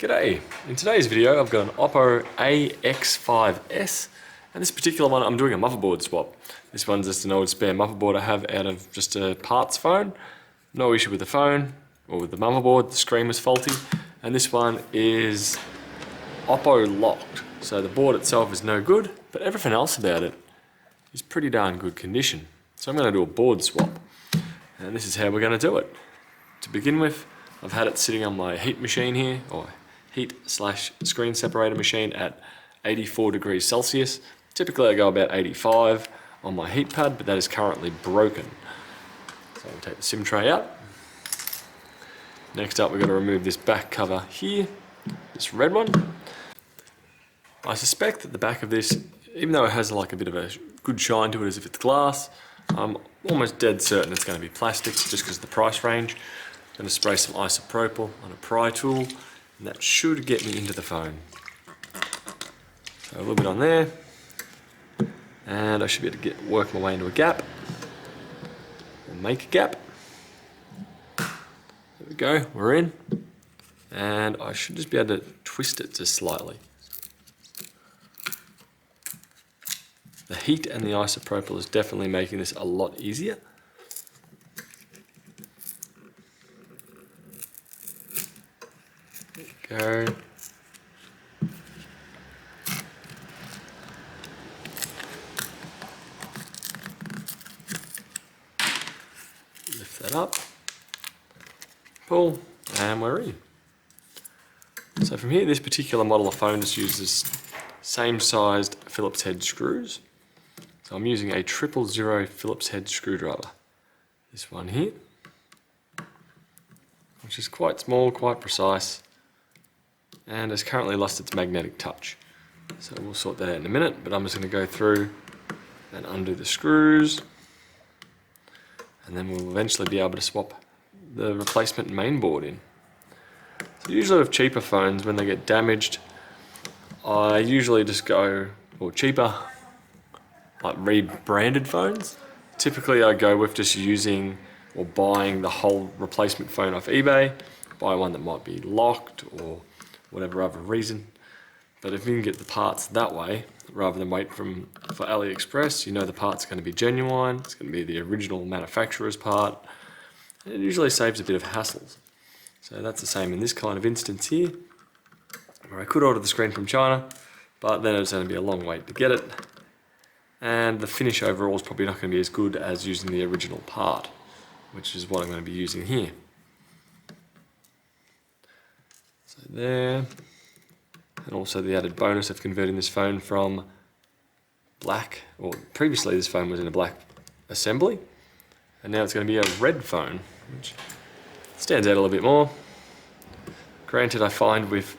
G'day! In today's video I've got an Oppo AX5s, and this particular one I'm doing a motherboard swap. This one's just an old spare motherboard I have out of just a parts phone. No issue with the phone or with the motherboard, the screen was faulty. And this one is Oppo locked, so the board itself is no good, but everything else about it is pretty darn good condition. So I'm going to do a board swap, and this is how we're going to do it. To begin with, I've had it sitting on my heat machine here, or heat/screen separator machine at 84 degrees Celsius. Typically I go about 85 on my heat pad, but that is currently broken. So I'll take the SIM tray out. Next up, we've got to remove this back cover here, this red one. I suspect that the back of this, even though it has like a bit of a good shine to it as if it's glass, I'm almost dead certain it's going to be plastic just because of the price range. I'm going to spray some isopropyl on a pry tool, and that should get me into the phone. So a little bit on there, and I should be able to work my way into a gap, or make a gap. There we go, we're in, and I should just be able to twist it just slightly. The heat and the isopropyl is definitely making this a lot easier. There we go. Lift that up, pull, and we're in. So from here, this particular model of phone just uses same sized Phillips head screws. So I'm using a 000 Phillips head screwdriver. This one here, which is quite small, quite precise, and has currently lost its magnetic touch. So we'll sort that out in a minute, but I'm just going to go through and undo the screws, and then we'll eventually be able to swap the replacement mainboard in. So usually with cheaper phones, when they get damaged, I usually just go, or cheaper, like rebranded phones. Typically I go with just using or buying the whole replacement phone off eBay, buy one that might be locked or whatever other reason. But if you can get the parts that way, rather than wait for AliExpress, you know the part's going to be genuine, it's going to be the original manufacturer's part, and it usually saves a bit of hassles. So that's the same in this kind of instance here, where I could order the screen from China, but then it's going to be a long wait to get it, and the finish overall is probably not going to be as good as using the original part, which is what I'm going to be using here. So there, and also the added bonus of converting this phone from black, or previously this phone was in a black assembly, and now it's going to be a red phone, which stands out a little bit more. Granted, I find with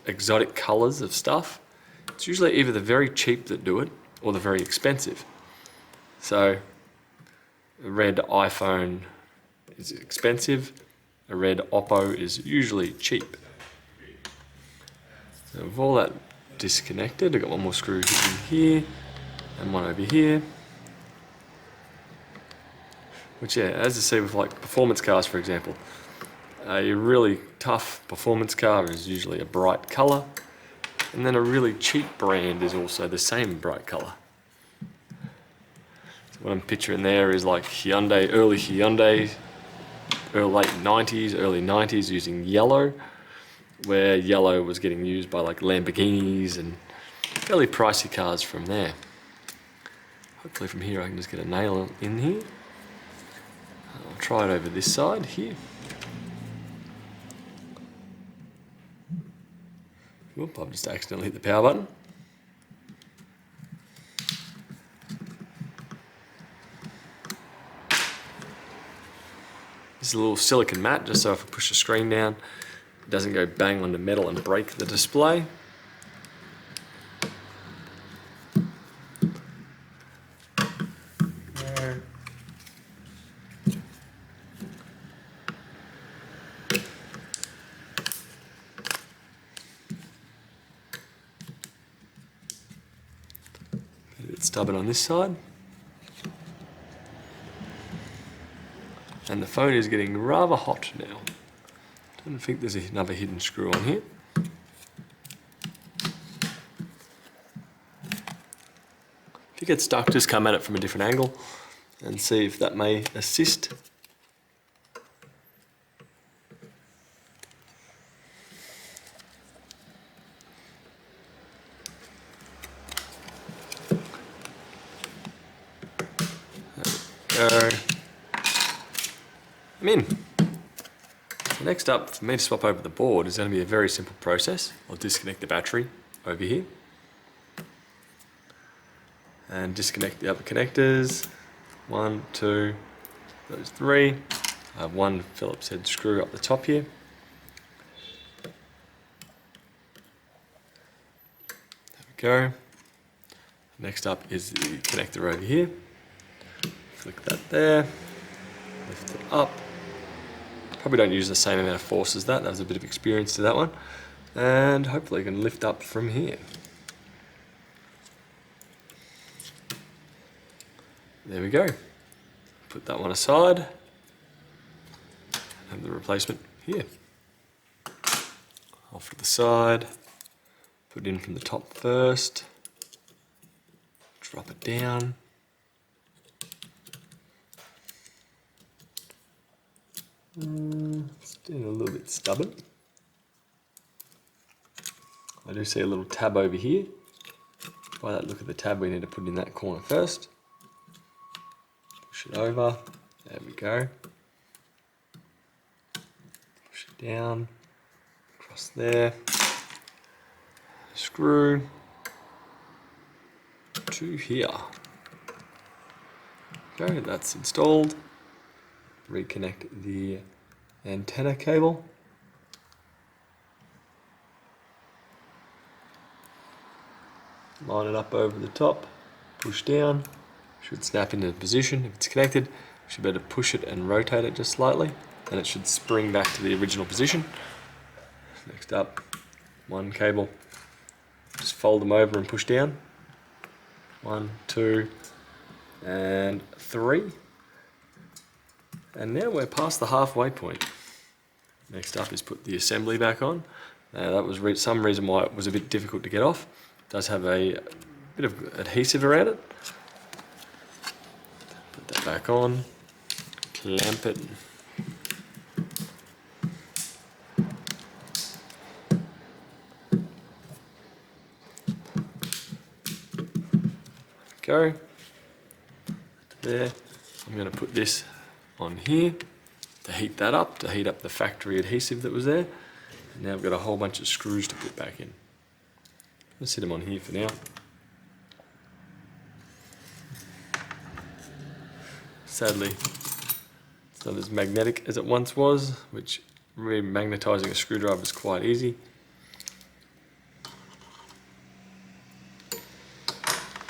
exotic colours of stuff, it's usually either the very cheap that do it, or the very expensive. So a red iPhone is expensive, a red Oppo is usually cheap. So with all that disconnected, I've got one more screw in here and one over here. Which, yeah, as you see with like performance cars, for example, a really tough performance car is usually a bright colour, and then a really cheap brand is also the same bright colour. So what I'm picturing there is like Hyundai, early late 90s, early 90s using yellow, where yellow was getting used by like Lamborghinis and fairly pricey cars from there. Hopefully from here I can just get a nail in here. I'll try it over this side here. Whoop, I've just accidentally hit the power button. This is a little silicone mat, just so if I push the screen down, it doesn't go bang onto metal and break the display. A bit stubborn on this side. And the phone is getting rather hot now. I don't think there's another hidden screw on here. you get stuck, just come at it from a different angle and see if that may assist. There we go. I'm in. So next up, for me to swap over the board is going to be a very simple process. I'll disconnect the battery over here and disconnect the other connectors. 1, 2, those 3. I have one Phillips head screw up the top here. There we go. Next up is the connector over here. Flick that there, lift it up. Probably don't use the same amount of force as that. That was a bit of experience to that one. And hopefully I can lift up from here. There we go. Put that one aside. And the replacement here. Off to the side. Put it in from the top first. Drop it down. It's doing a little bit stubborn. I do see a little tab over here. By that look at the tab, we need to put it in that corner first. Push it over. There we go. Push it down. Across there. Screw to here. Okay, that's installed. Reconnect the antenna cable. Line it up over the top, push down, should snap into position. If it's connected, you should be able to push it and rotate it just slightly, and it should spring back to the original position. Next up, one cable, just fold them over and push down. 1, 2, and 3. And now we're past the halfway point. Next up is put the assembly back on. That was some reason why it was a bit difficult to get off. It does have a bit of adhesive around it. Put that back on, clamp it. Go. There. I'm going to put this on here to heat that up, to heat up the factory adhesive that was there. And now I've got a whole bunch of screws to put back in. Let's sit them on here for now. Sadly, it's not as magnetic as it once was, which remagnetizing a screwdriver is quite easy.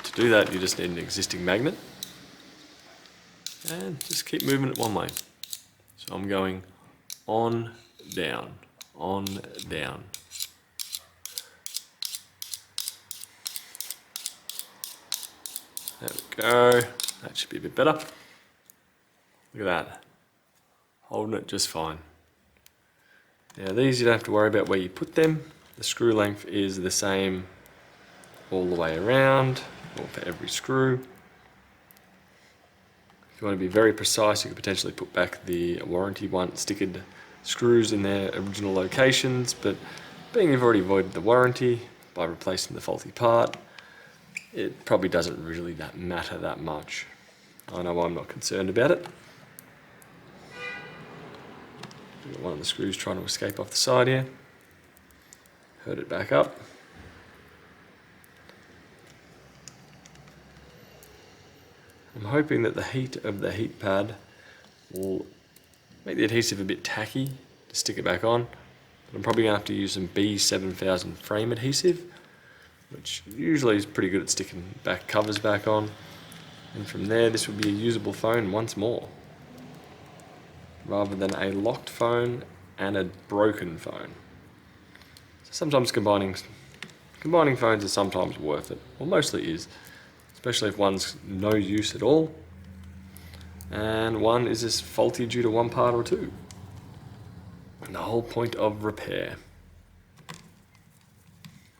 To do that, you just need an existing magnet. And just keep moving it one way. So I'm going on, down, on, down. There we go. That should be a bit better. Look at that. Holding it just fine. Now these you don't have to worry about where you put them. The screw length is the same all the way around, or for every screw. If you want to be very precise, you could potentially put back the warranty stickered screws in their original locations, but being you've already avoided the warranty by replacing the faulty part, it probably doesn't really matter that much. I know I'm not concerned about it. Got one of the screws trying to escape off the side here. Hurt it back up. I'm hoping that the heat of the heat pad will make the adhesive a bit tacky to stick it back on. But I'm probably going to have to use some B7000 frame adhesive, which usually is pretty good at sticking back covers back on. And from there, this will be a usable phone once more, rather than a locked phone and a broken phone. So sometimes combining phones is sometimes worth it, or mostly is, especially if one's no use at all, and one is just faulty due to one part or two. And the whole point of repair.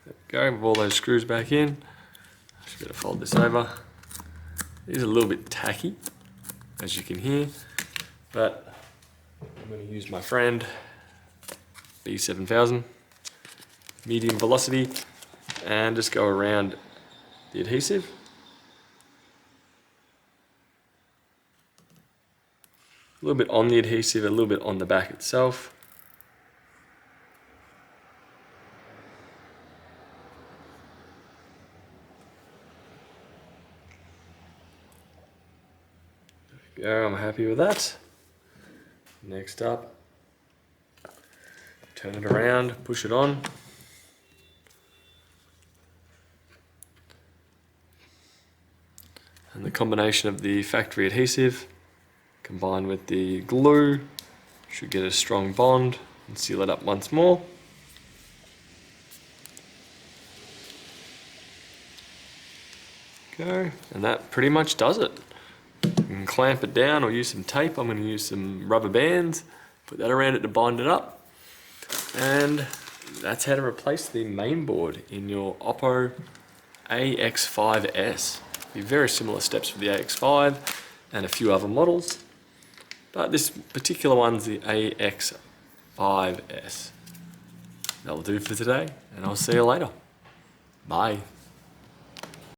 There we go, with all those screws back in. I should be able to fold this over. These are a little bit tacky, as you can hear, but I'm going to use my friend B7000 medium velocity and just go around the adhesive. A little bit on the adhesive, a little bit on the back itself. There we go, I'm happy with that. Next up, turn it around, push it on. And the combination of the factory adhesive combined with the glue should get a strong bond and seal it up once more. Go, and that pretty much does it. You can clamp it down or use some tape. I'm going to use some rubber bands, put that around it to bind it up. And that's how to replace the main board in your Oppo AX5s. Be very similar steps for the AX5 and a few other models, but this particular one's the AX5s. That'll do for today, and I'll see you later. Bye.